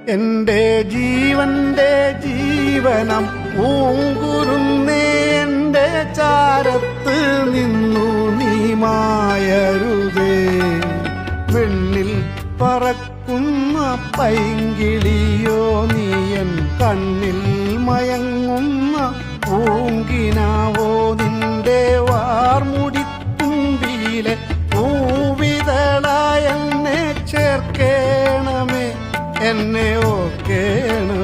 എന്റെ ജീവന്റെ ജീവനം പൂങ്കുരുന്നേ, എന്റെ ചാരത്ത് നിന്നു നീ മായരുതേ. വെണ്ണിൽ പറക്കുന്ന പൈങ്കിളിയോ നീയൻ, കണ്ണിൽ മയങ്ങുന്ന പൂങ്കിനാവോ നിന്റെ വാർമുടിത്തുമ്പിയിലെ പൂവിതളായ എന്നെ ചേർക്കേണമേ, എന്നെ ഓർക്കേണം.